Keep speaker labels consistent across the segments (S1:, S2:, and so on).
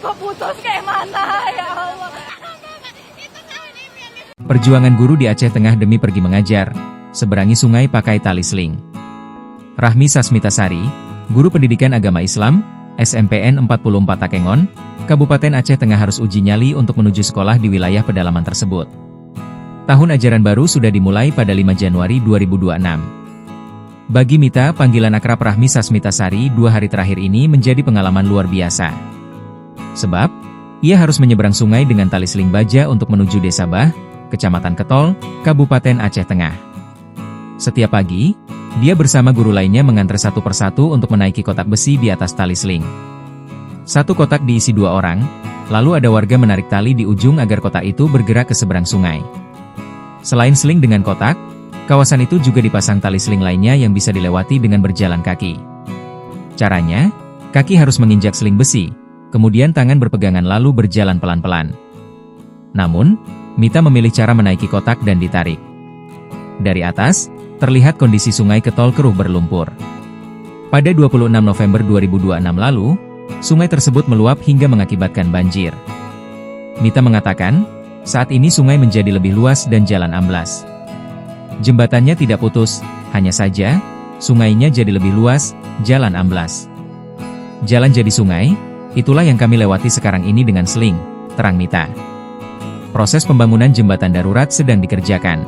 S1: kok putus kayak mana ya Allah.
S2: Perjuangan guru di Aceh Tengah demi pergi mengajar, seberangi sungai pakai tali seling. Rahmi Sasmitasari, guru pendidikan agama Islam, SMPN 44 Takengon, Kabupaten Aceh Tengah harus uji nyali untuk menuju sekolah di wilayah pedalaman tersebut. Tahun ajaran baru sudah dimulai pada 5 Januari 2026. Bagi Mita, panggilan akrab Rahmi Sasmitasari 2 hari terakhir ini menjadi pengalaman luar biasa. Sebab, ia harus menyeberang sungai dengan tali seling baja untuk menuju Desa Bah, Kecamatan Ketol, Kabupaten Aceh Tengah. Setiap pagi, dia bersama guru lainnya mengantar satu persatu untuk menaiki kotak besi di atas tali seling. Satu kotak diisi 2 orang, lalu ada warga menarik tali di ujung agar kotak itu bergerak ke seberang sungai. Selain seling dengan kotak, kawasan itu juga dipasang tali seling lainnya yang bisa dilewati dengan berjalan kaki. Caranya, kaki harus menginjak seling besi, kemudian tangan berpegangan lalu berjalan pelan-pelan. Namun, Mita memilih cara menaiki kotak dan ditarik. Dari atas, terlihat kondisi sungai Ketol keruh berlumpur. Pada 26 November 2026 lalu, sungai tersebut meluap hingga mengakibatkan banjir. Mita mengatakan, saat ini sungai menjadi lebih luas dan jalan amblas. Jembatannya tidak putus, hanya saja, sungainya jadi lebih luas, jalan amblas. Jalan jadi sungai, itulah yang kami lewati sekarang ini dengan seling, terang Mita. Proses pembangunan jembatan darurat sedang dikerjakan,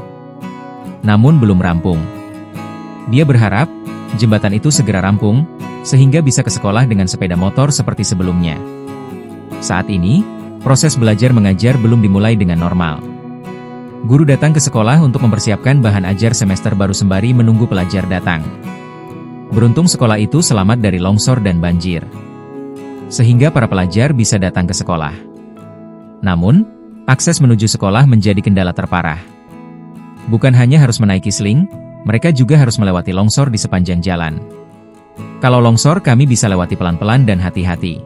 S2: namun belum rampung. Dia berharap, jembatan itu segera rampung, sehingga bisa ke sekolah dengan sepeda motor seperti sebelumnya. Saat ini, proses belajar mengajar belum dimulai dengan normal. Guru datang ke sekolah untuk mempersiapkan bahan ajar semester baru sembari menunggu pelajar datang. Beruntung sekolah itu selamat dari longsor dan banjir, sehingga para pelajar bisa datang ke sekolah. Namun, akses menuju sekolah menjadi kendala terparah. Bukan hanya harus menaiki seling, mereka juga harus melewati longsor di sepanjang jalan. Kalau longsor kami bisa lewati pelan-pelan dan hati-hati.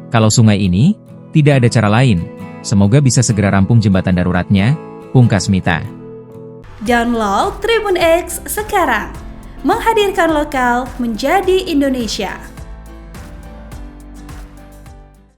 S2: Kalau sungai ini, tidak ada cara lain. Semoga bisa segera rampung jembatan daruratnya, pungkas Mita.
S3: Download Tribun X sekarang, menghadirkan lokal menjadi Indonesia.